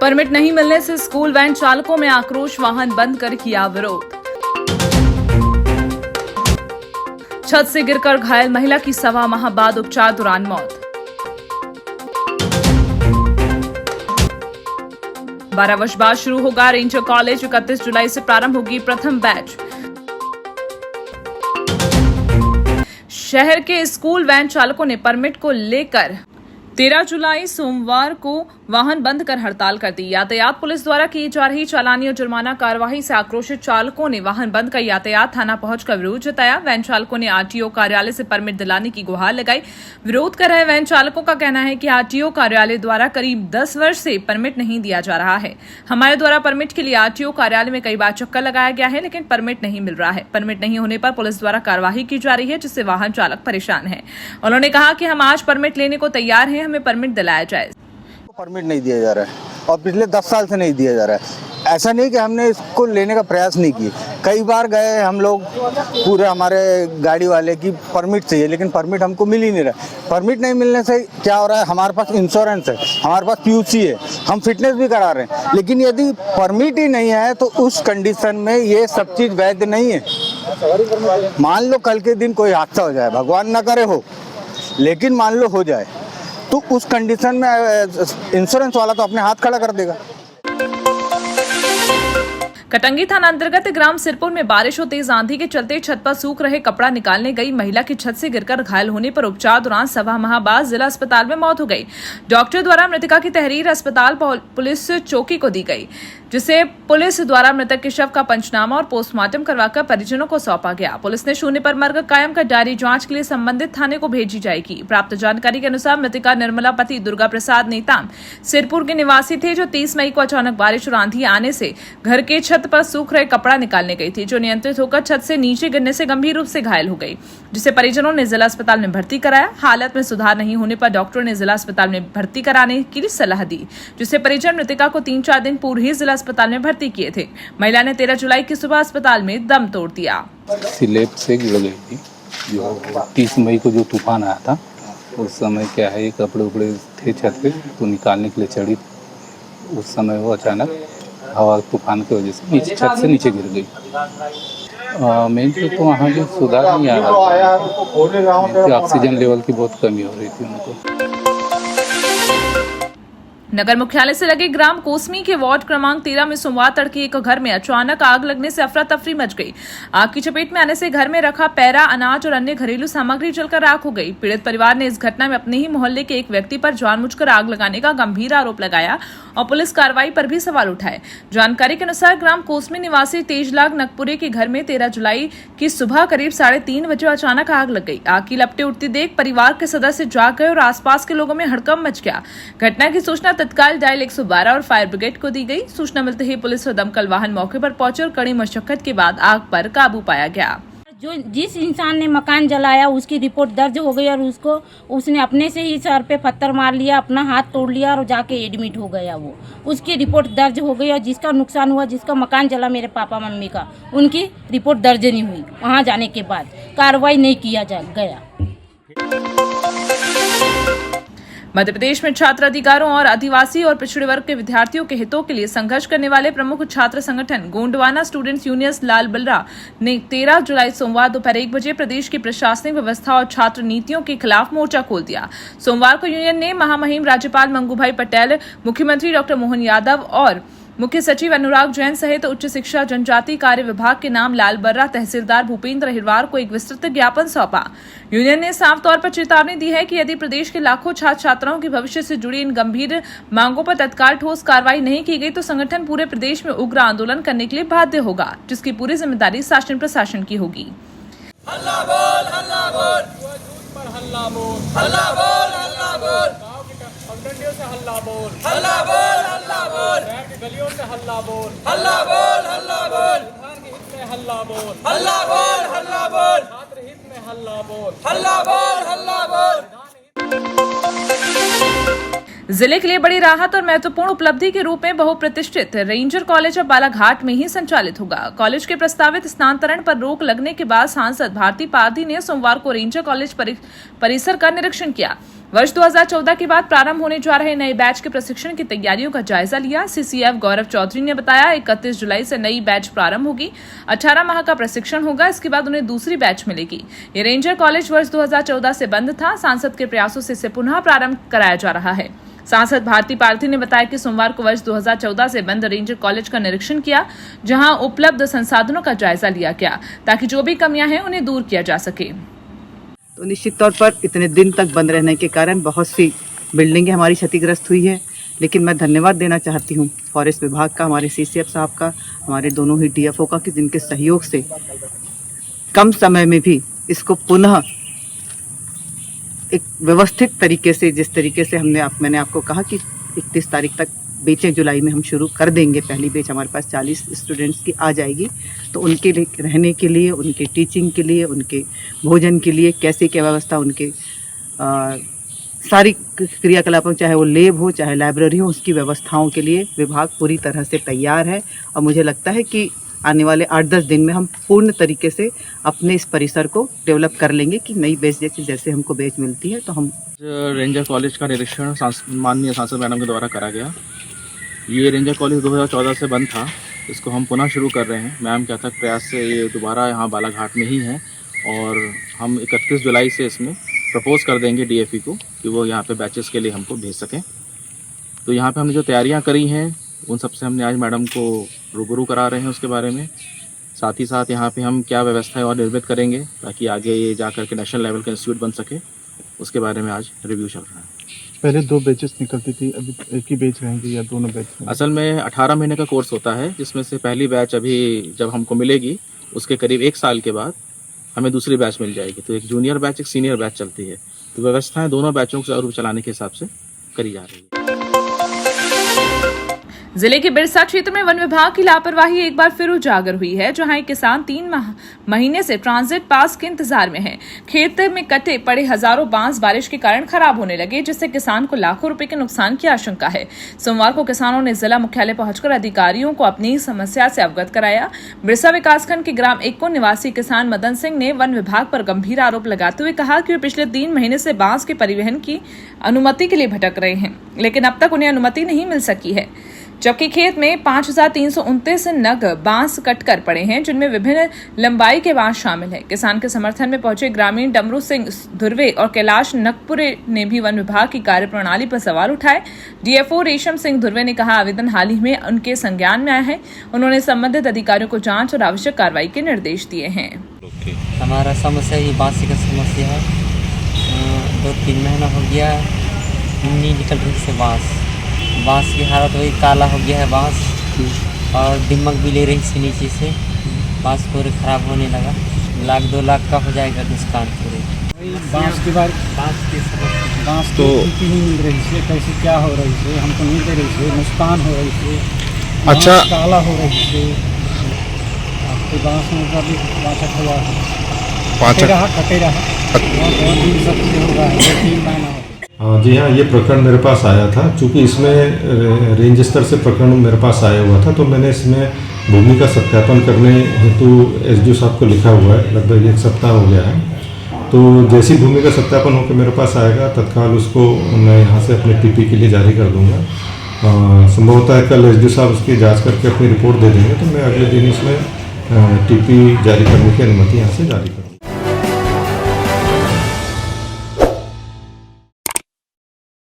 Permit नहीं मिलने से स्कूल वैन चालकों में आक्रोश, वाहन बंद कर किया विरोध। छत से गिरकर घायल महिला की 1.25 माह बाद उपचार दौरान मौत। 12 वर्ष बाद शुरू होगा रेंजर कॉलेज, 31 जुलाई से प्रारंभ होगी प्रथम बैच। शहर के स्कूल वैन चालकों ने परमिट को लेकर 13 जुलाई सोमवार को वाहन बंद कर हड़ताल कर दी। यातायात पुलिस द्वारा की जा रही चालानी और जुर्माना कार्यवाही से आक्रोशित चालकों ने वाहन बंद कर यातायात थाना पहुंचकर विरोध जताया। वैन चालकों ने आरटीओ कार्यालय से परमिट दिलाने की गुहार लगाई। विरोध कर रहे वैन चालकों का कहना है कि आरटीओ कार्यालय द्वारा करीब 10 वर्ष से परमिट नहीं दिया जा रहा है। हमारे द्वारा परमिट के लिए आरटीओ कार्यालय में कई बार चक्कर लगाया गया है, लेकिन परमिट नहीं मिल रहा है। परमिट नहीं होने पर पुलिस द्वारा कार्यवाही की जा रही है, जिससे वाहन चालक परेशान है। उन्होंने कहा कि हम आज परमिट लेने को तैयार हैं, हमें परमिट दिलाया जाए। परमिट नहीं दिया जा रहा है और पिछले 10 साल से नहीं दिया जा रहा है। ऐसा नहीं कि हमने इसको लेने का प्रयास नहीं किया, कई बार गए हम लोग, पूरे हमारे गाड़ी वाले की परमिट चाहिए, लेकिन परमिट हमको मिल ही नहीं रहा। परमिट नहीं मिलने से क्या हो रहा है, हमारे पास इंश्योरेंस है, हमारे पास पीयूसी है, हम फिटनेस भी करा रहे हैं, लेकिन यदि परमिट ही नहीं है तो उस कंडीशन में ये सब चीज़ वैध नहीं है। मान लो कल के दिन कोई हादसा हो जाए, भगवान ना करे हो, लेकिन मान लो हो जाए तो उस कंडीशन में इंश्योरेंस वाला तो अपने हाथ खड़ा कर देगा। कटंगी थाना अंतर्गत ग्राम सिरपुर में बारिश और तेज आंधी के चलते छत पर सूख रहे कपड़ा निकालने गई महिला की छत से गिरकर घायल होने पर उपचार दौरान 1.25 माह बाद जिला अस्पताल में मौत हो गई। डॉक्टर द्वारा मृतका की तहरीर अस्पताल पुलिस चौकी को दी गई, जिसे पुलिस द्वारा मृतक के शव का पंचनामा और पोस्टमार्टम करवाकर परिजनों को सौंपा गया। पुलिस ने शून्य पर मर्ग कायम कर डायरी जांच के लिए संबंधित थाने को भेजी जाएगी। प्राप्त जानकारी के अनुसार मृतका निर्मला पति दुर्गा प्रसाद नेताम सिरपुर के निवासी थे, जो 30 मई को अचानक बारिश और आंधी आने से घर के छत पर सूख रहे कपड़ा निकालने गई थी, जो नियंत्रित होकर छत से नीचे गिरने से गंभीर रूप से घायल हो गई, जिसे परिजनों ने जिला अस्पताल में भर्ती कराया। हालत में सुधार नहीं होने पर डॉक्टरों ने जिला अस्पताल में भर्ती कराने की लिए सलाह दी, जिससे परिजन मृतका को 3-4 दिन पूर्व ही जिला अस्पताल में भर्ती किए थे। महिला ने 13 जुलाई की सुबह अस्पताल में दम तोड़ दिया। स्लैब से गिर गई थी, जो 30 मई को जो तूफान आया था, उस समय क्या है, कपड़े उपड़े थे छत पे, तो निकालने के लिए चढ़ी, उस समय वो अचानक हवा तूफान की वजह से नीचे छत से नीचे गिर गई। मेन तो वहाँ जो सुधार नहीं आ रहा था, ऑक्सीजन लेवल की बहुत कमी हो रही थी उनको। नगर मुख्यालय से लगे ग्राम कोसमी के वार्ड क्रमांक 13 में सोमवार तड़के एक घर में अचानक आग लगने से अफरा तफरी मच गई। आग की चपेट में आने से घर में रखा पैरा, अनाज और अन्य घरेलू सामग्री जलकर राख हो गई। पीड़ित परिवार ने इस घटना में अपने ही मोहल्ले के एक व्यक्ति पर जानबूझकर आग लगाने का गंभीर आरोप लगाया और पुलिस कार्रवाई पर भी सवाल उठाए। जानकारी के अनुसार ग्राम कोसमी निवासी तेजलाग नकपुरे के घर में 13 जुलाई की सुबह करीब 3:30 बजे अचानक आग लग गई। आग की लपटें उठती देख परिवार के सदस्य जाग गए और आसपास के लोगों में हड़कंप मच गया। घटना की सूचना तत्काल डायल 112 और फायर ब्रिगेड को दी गई। सूचना मिलते ही पुलिस और दमकल वाहन मौके पर पहुंचे और कड़ी मशक्कत के बाद आग पर काबू पाया गया। जिस इंसान ने मकान जलाया उसकी रिपोर्ट दर्ज हो गई और उसने अपने से ही सर पे पत्थर मार लिया, अपना हाथ तोड़ लिया और जाके एडमिट हो गया। वो उसकी रिपोर्ट दर्ज हो गई और जिसका नुकसान हुआ, जिसका मकान जला, मेरे पापा मम्मी का, उनकी रिपोर्ट दर्ज नहीं हुई। वहाँ जाने के बाद कार्रवाई नहीं किया गया। मध्य प्रदेश में छात्र अधिकारों और आदिवासी और पिछड़े वर्ग के विद्यार्थियों के हितों के लिए संघर्ष करने वाले प्रमुख छात्र संगठन गोंडवाना स्टूडेंट्स यूनियन लाल बल्ला ने 13 जुलाई सोमवार दोपहर 1 बजे प्रदेश की प्रशासनिक व्यवस्था और छात्र नीतियों के खिलाफ मोर्चा खोल दिया। सोमवार को यूनियन ने महामहिम राज्यपाल मंगूभाई पटेल, मुख्यमंत्री डॉक्टर मोहन यादव और मुख्य सचिव अनुराग जैन सहित उच्च शिक्षा जनजाति कार्य विभाग के नाम लाल बर्रा तहसीलदार भूपेंद्र हिरवार को एक विस्तृत ज्ञापन सौंपा। यूनियन ने साफ तौर पर चेतावनी दी है कि यदि प्रदेश के लाखों छात्र छात्राओं के भविष्य से जुड़ी इन गंभीर मांगों पर तत्काल ठोस कार्रवाई नहीं की गई तो संगठन पूरे प्रदेश में उग्र आंदोलन करने के लिए बाध्य होगा, जिसकी पूरी जिम्मेदारी शासन प्रशासन की होगी। हल्ला बोल, हल्ला बोल, हल्ला बोल, हल्ला बोल, हल्ला बोल, पगडंडियों से हल्ला बोल, हल्ला बोल, हल्ला बोल, शहर की गलियों से हल्ला बोल, हल्ला बोल, हल्ला बोल, किसान के हित में हल्ला बोल, हल्ला बोल, हल्ला बोल, छात्र हित में हल्ला बोल, हल्ला बोल, हल्ला बोल। जिले के लिए बड़ी राहत और महत्वपूर्ण उपलब्धि के रूप में बहुप्रतिष्ठित रेंजर कॉलेज अब बालाघाट में ही संचालित होगा। कॉलेज के प्रस्तावित स्थानांतरण पर रोक लगने के बाद सांसद भारती पारधी ने सोमवार को रेंजर कॉलेज परिसर का निरीक्षण किया। वर्ष 2014 के बाद प्रारंभ होने जा रहे नए बैच के प्रशिक्षण की तैयारियों का जायजा लिया। सीसीएफ गौरव चौधरी ने बताया 31 जुलाई से नई बैच प्रारंभ होगी। 18 माह का प्रशिक्षण होगा, इसके बाद उन्हें दूसरी बैच मिलेगी। ये रेंजर कॉलेज वर्ष 2014 से बंद था। सांसद के प्रयासों से इसे पुनः प्रारंभ कराया जा रहा है। सांसद भारती पारथी ने बताया कि सोमवार को वर्ष 2014 से बंद रेंजर कॉलेज का निरीक्षण किया, जहां उपलब्ध संसाधनों का जायजा लिया गया ताकि जो भी कमियां हैं उन्हें दूर किया जा सके। तो निश्चित तौर पर इतने दिन तक बंद रहने के कारण बहुत सी बिल्डिंगें हमारी क्षतिग्रस्त हुई है, लेकिन मैं धन्यवाद देना चाहती हूँ फॉरेस्ट विभाग का, हमारे सीसीएफ साहब का, हमारे दोनों ही डीएफओ का, कि जिनके सहयोग से कम समय में भी इसको पुनः एक व्यवस्थित तरीके से, जिस तरीके से मैंने आपको कहा कि 31 तारीख तक बेचें, जुलाई में हम शुरू कर देंगे। पहली बेच हमारे पास 40 स्टूडेंट्स की आ जाएगी, तो उनके लिए रहने के लिए, उनके टीचिंग के लिए, उनके भोजन के लिए कैसे क्या व्यवस्था, उनके सारी क्रियाकलापों, चाहे वो लैब हो चाहे लाइब्रेरी हो, उसकी व्यवस्थाओं के लिए विभाग पूरी तरह से तैयार है। और मुझे लगता है कि आने वाले 8-10 दिन में हम पूर्ण तरीके से अपने इस परिसर को डेवलप कर लेंगे कि नई बेच जैसे हमको बेच मिलती है तो हम। रेंजर कॉलेज का निरीक्षण माननीय सांसद मैडम के द्वारा करा गया। ये रेंजर कॉलेज 2014 से बंद था, इसको हम पुनः शुरू कर रहे हैं। मैम के अथक प्रयास से ये दोबारा यहाँ बालाघाट में ही है और हम 31 जुलाई से इसमें प्रपोज़ कर देंगे डीएफई को कि वो यहाँ पे बैचेस के लिए हमको भेज सकें। तो यहाँ पे हमने जो तैयारियाँ करी हैं उन सब से हमने आज मैडम को रूबरू करा रहे हैं उसके बारे में। साथ ही साथ यहाँ पे हम क्या व्यवस्थाएं और निर्मित करेंगे ताकि आगे ये जा कर के नेशनल लेवल का इंस्टीट्यूट बन सके, उसके बारे में आज रिव्यू चल रहा है। पहले 2 बैचेस निकलती थी, अभी एक ही बैच रहेंगी या दोनों बैच? असल में 18 महीने का कोर्स होता है, जिसमें से पहली बैच अभी जब हमको मिलेगी उसके करीब 1 साल के बाद हमें दूसरी बैच मिल जाएगी। तो एक जूनियर बैच, एक सीनियर बैच चलती है। तो व्यवस्थाएं दोनों बैचों को चलाने के हिसाब से करी जा रही है। जिले के बिरसा क्षेत्र में वन विभाग की लापरवाही एक बार फिर उजागर हुई है, जहां एक किसान 3 महीने से ट्रांजिट पास के इंतजार में है। खेत में कटे पड़े हजारों बांस बारिश के कारण खराब होने लगे, जिससे किसान को लाखों रुपए के नुकसान की आशंका है। सोमवार को किसानों ने जिला मुख्यालय पहुंचकर अधिकारियों को अपनी समस्या से अवगत कराया। बिरसा विकासखंड के ग्राम एक्को निवासी किसान मदन सिंह ने वन विभाग पर गंभीर आरोप लगाते हुए कहा कि वे पिछले 3 महीने से बांस के परिवहन की अनुमति के लिए भटक रहे हैं, लेकिन अब तक उन्हें अनुमति नहीं मिल सकी है। जबकि खेत में 5329 नग बांस कटकर पड़े हैं, जिनमें विभिन्न लंबाई के बांस शामिल हैं। किसान के समर्थन में पहुंचे ग्रामीण डमरू सिंह धुर्वे और कैलाश नकपुरे ने भी वन विभाग की कार्यप्रणाली पर सवाल उठाए। डीएफओ रेशम सिंह धुर्वे ने कहा आवेदन हाल ही में उनके संज्ञान में आया है। उन्होंने संबंधित अधिकारियों को जांच और आवश्यक कार्रवाई के निर्देश दिए हैं। हमारा समस्या ये बांस का समस्या है। 2-3 महीना हो गया नहीं निकल रही से बांस की हालत वही काला हो गया है बांस, और दिमक भी ले रही से नीचे से बांस पूरे ख़राब होने लगा। 1-2 लाख का हो जाएगा नुकसान पूरे। बांस की समस्या, बांस तो नहीं मिल रही है, कैसे क्या हो रही है, हमको नहीं दे रही है, नुकसान हो रही है। अच्छा, काला हो रही है आपके बांस में अभी हुआ है, कटे रहा बहुत दिन सबसे होगा 3 महीना। जी हाँ, ये प्रकरण मेरे पास आया था। चूँकि इसमें रेंज स्तर से प्रकरण मेरे पास आया हुआ था, तो मैंने इसमें भूमि का सत्यापन करने हेतु एसडीओ साहब को लिखा हुआ है। लगभग 1 सप्ताह हो गया है। तो जैसी भूमि का सत्यापन होकर मेरे पास आएगा, तत्काल उसको मैं यहाँ से अपने टीपी के लिए जारी कर दूँगा। संभवतः कल एसडीओ साहब उसकी जाँच करके अपनी रिपोर्ट दे देंगे, तो मैं अगले दिन इसमें टीपी जारी करने की अनुमति यहाँ से जारी करूँगा।